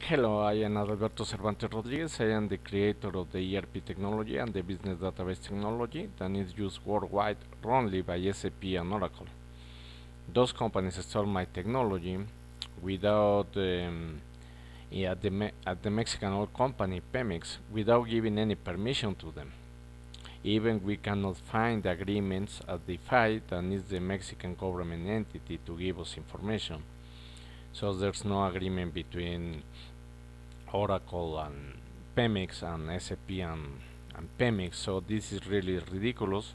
Hello, I am Adalberto Cervantes Rodriguez. I am the creator of the ERP technology and the business database technology that is used worldwide only by SAP and Oracle. Those companies install my technology without at the Mexican oil company Pemex without giving any permission to them. Even we cannot find agreements at the FIDE, that is the Mexican government entity, to give us information. So there's no agreement between Oracle and Pemex and SAP and Pemex. So this is really ridiculous.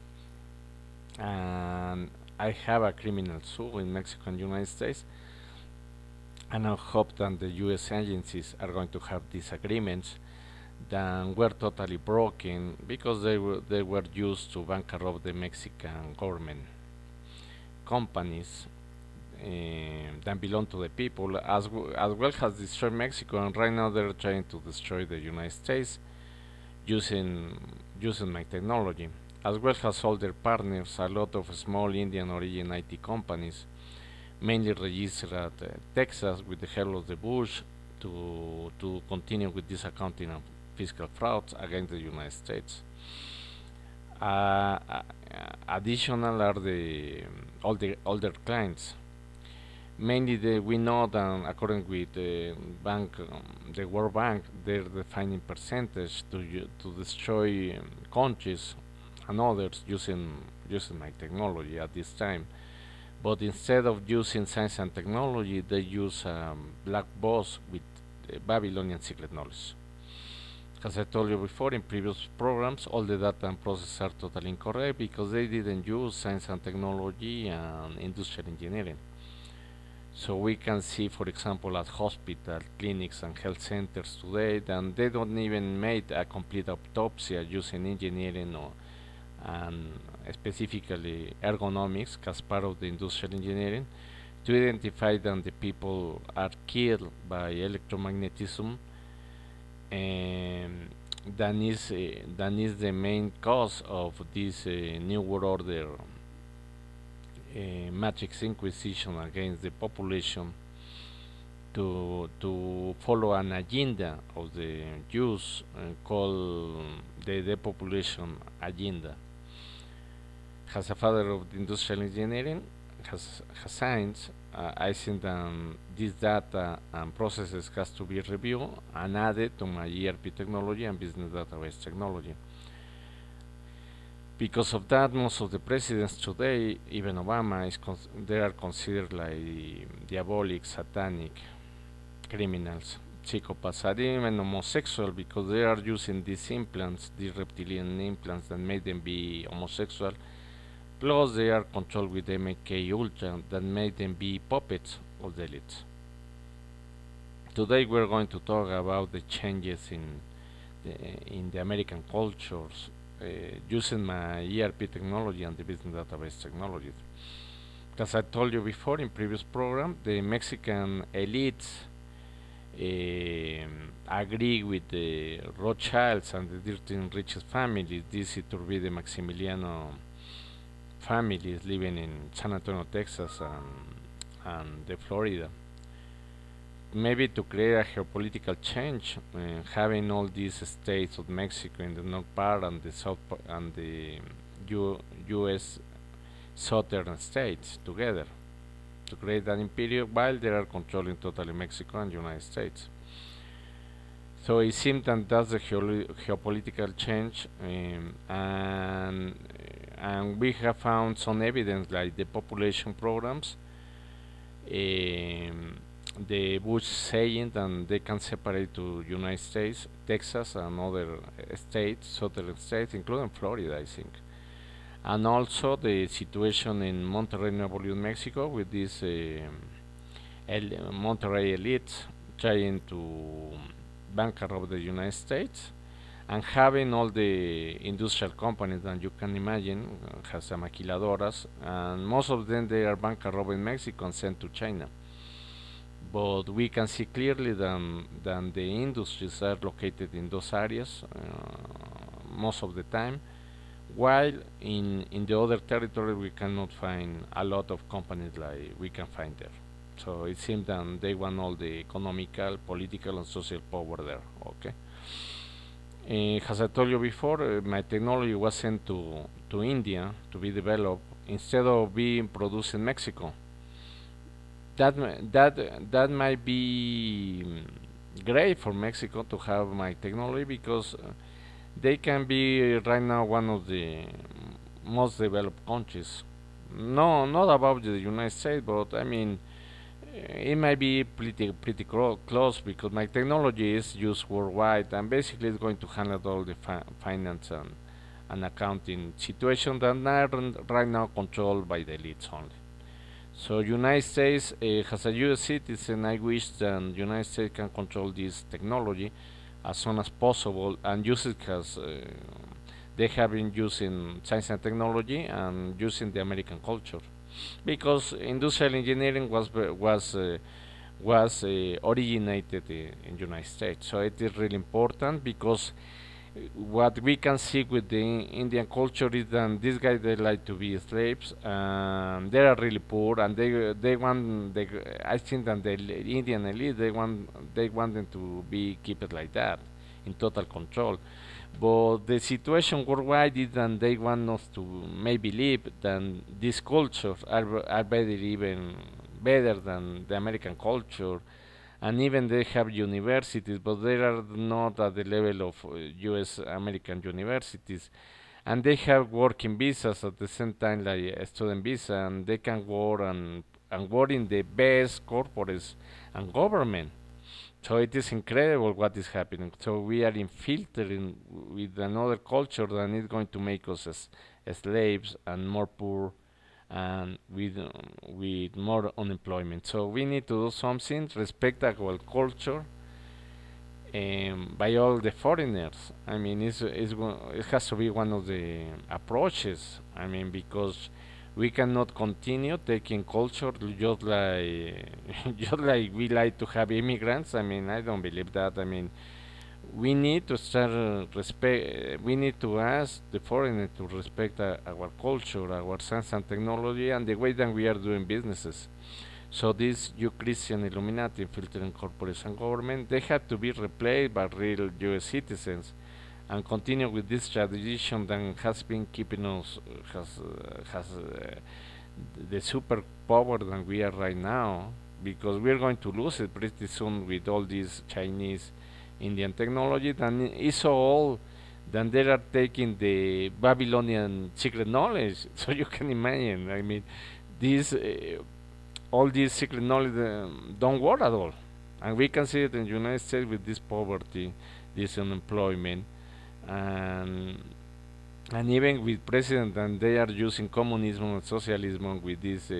And I have a criminal suit in Mexico and United States. And I hope that the US agencies are going to have these agreements that were totally broken because they were used to bankrupt the Mexican government companies that belong to the people, as well as destroyed Mexico, and right now they're trying to destroy the United States using my technology, as well as all their partners, a lot of small Indian origin IT companies, mainly registered at Texas with the help of the Bush to continue with this accounting and fiscal frauds against the United States. Additional are all the older clients. Mainly we know that according with the the World Bank, they're defining percentage to destroy countries and others using my technology at this time. But instead of using science and technology, they use black box with Babylonian secret knowledge. As I told you before in previous programs, all the data and processes are totally incorrect because they didn't use science and technology and industrial engineering. So we can see, for example, at hospital, clinics and health centers today, that they don't even make a complete autopsy using engineering and specifically ergonomics as part of the industrial engineering to identify that the people are killed by electromagnetism, and that is the main cause of this new world order matrix inquisition against the population to follow an agenda of the Jews called the Depopulation Agenda. As a father of the industrial engineering, has science, I think that this data and processes has to be reviewed and added to my ERP technology and business database technology. Because of that, most of the presidents today, even Obama, they are considered like diabolic, satanic criminals, psychopaths, and even homosexual, because they are using these implants, these reptilian implants that made them be homosexual. Plus, they are controlled with MK Ultra that made them be puppets of the elites. Today, we're going to talk about the changes in the American cultures. Using my ERP technology and the business database technology. As I told you before in previous program, the Mexican elites agree with the Rothschilds and the 13 richest families. This Iturbide Maximiliano families living in San Antonio, Texas and the Florida. Maybe to create a geopolitical change, having all these states of Mexico in the north part and the south part and the U.S. southern states together to create an imperium while they are controlling totally Mexico and United States. So it seems that that's the geopolitical change, and we have found some evidence like the population programs. The Bush saying that they can separate to United States, Texas, and other states, southern states, including Florida, I think. And also the situation in Monterrey, Nuevo León, Mexico, with these Monterrey elites trying to bankrupt the United States and having all the industrial companies that you can imagine, has maquiladoras, and most of them they are bankrupt in Mexico and sent to China. But we can see clearly that the industries are located in those areas most of the time, while in the other territory we cannot find a lot of companies like we can find there. So it seems that they want all the economical, political, and social power there. Okay. As I told you before, my technology was sent to India to be developed instead of being produced in Mexico. That might be great for Mexico to have my technology because they can be right now one of the most developed countries. No, not about the United States, but I mean it might be pretty close because my technology is used worldwide and basically it's going to handle all the finance and accounting situation that are right now controlled by the elites only. So United States, as a U.S. citizen, I wish that United States can control this technology as soon as possible and use it as they have been using science and technology and using the American culture, because industrial engineering was originated in United States. So it is really important because what we can see with the Indian culture is that these guys they like to be slaves. They are really poor, and they want. I think that the Indian elite they want them to be kept like that, in total control. But the situation worldwide is that they want us to maybe believe that these cultures are better, even better than the American culture, and even they have universities, but they are not at the level of U.S. American universities, and they have working visas at the same time like a student visa, and they can work and work in the best corporates and government. So it is incredible what is happening. So we are infiltrating with another culture that is going to make us as slaves and more poor and with more unemployment. So we need to do something, respect our culture by all the foreigners. I mean, it has to be one of the approaches. I mean, because we cannot continue taking culture just like just like we like to have immigrants. I mean, I don't believe that. I mean, we need to start respect. We need to ask the foreigner to respect our culture, our science and technology, and the way that we are doing businesses. So these you Christian Illuminati infiltrating corporations and government, they have to be replaced by real U.S. citizens and continue with this tradition that has been keeping us has the superpower that we are right now, because we are going to lose it pretty soon with all this Chinese Indian technology. Then it's so old then they are taking the Babylonian secret knowledge. So you can imagine, I mean, this all this secret knowledge don't work at all, and we can see it in the United States with this poverty, this unemployment, and and even with president, and they are using communism and socialism with this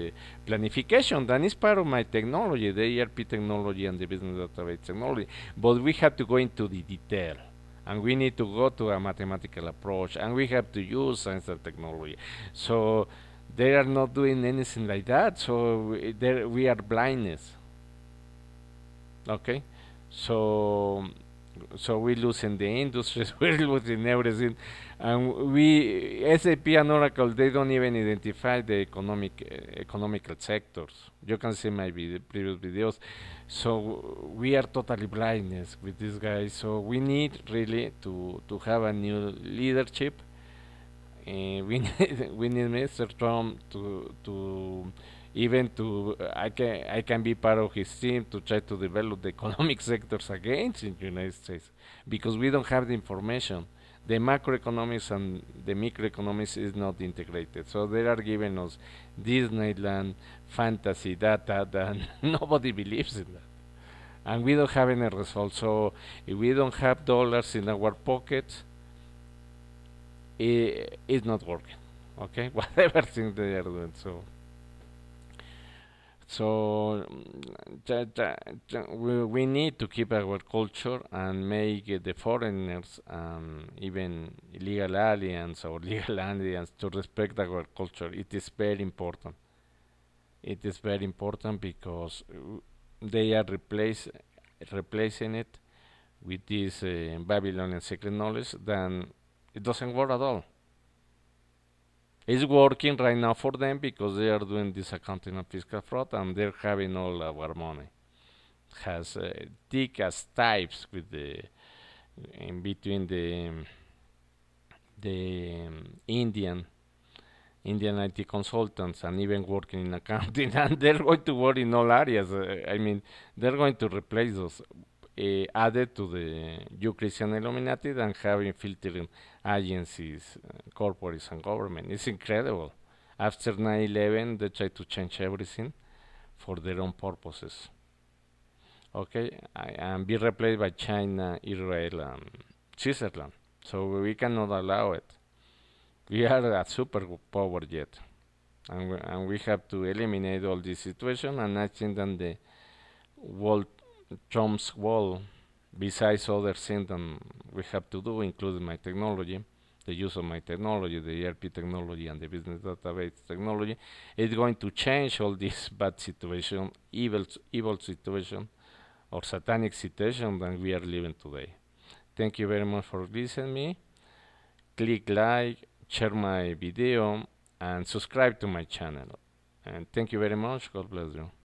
planification. That is part of my technology, the ERP technology and the business database technology. But we have to go into the detail, and we need to go to a mathematical approach, and we have to use science and technology. So they are not doing anything like that. So there we are blindness. Okay, so we losing the industries, we're losing everything, and we SAP and Oracle they don't even identify the economical sectors. You can see my previous videos. So we are totally blindness with these guys. So we need really to have a new leadership. We need Mr. Trump to even to I can be part of his team to try to develop the economic sectors against in the United States, because we don't have the information. The macroeconomics and the microeconomics is not integrated, so they are giving us Disneyland fantasy data that nobody believes in that, and we don't have any results. So if we don't have dollars in our pockets, it's not working. Okay, whatever thing they are doing. So we need to keep our culture and make the foreigners, even illegal aliens or legal aliens, to respect our culture. It is very important. It is very important because they are replacing it with this Babylonian secret knowledge. Then it doesn't work at all. It's working right now for them because they are doing this accounting and fiscal fraud, and they're having all our money. Has thick as types with the in between the Indian IT consultants and even working in accounting, and they're going to work in all areas. I mean, they're going to replace those added to the Jew Christian Illuminati and having filtering agencies, corporates, and government. It's incredible. After 9/11, they try to change everything for their own purposes. Okay, and be replaced by China, Israel, and Switzerland. So we cannot allow it. We are a superpower yet, and we have to eliminate all this situation. And I think that the wall, Trump's wall, besides other things that we have to do, including my technology, the use of my technology, the ERP technology, and the business database technology, is going to change all this bad situation, evil situation, or satanic situation that we are living today. Thank you very much for listening me. Click like, share my video, and subscribe to my channel. And thank you very much. God bless you.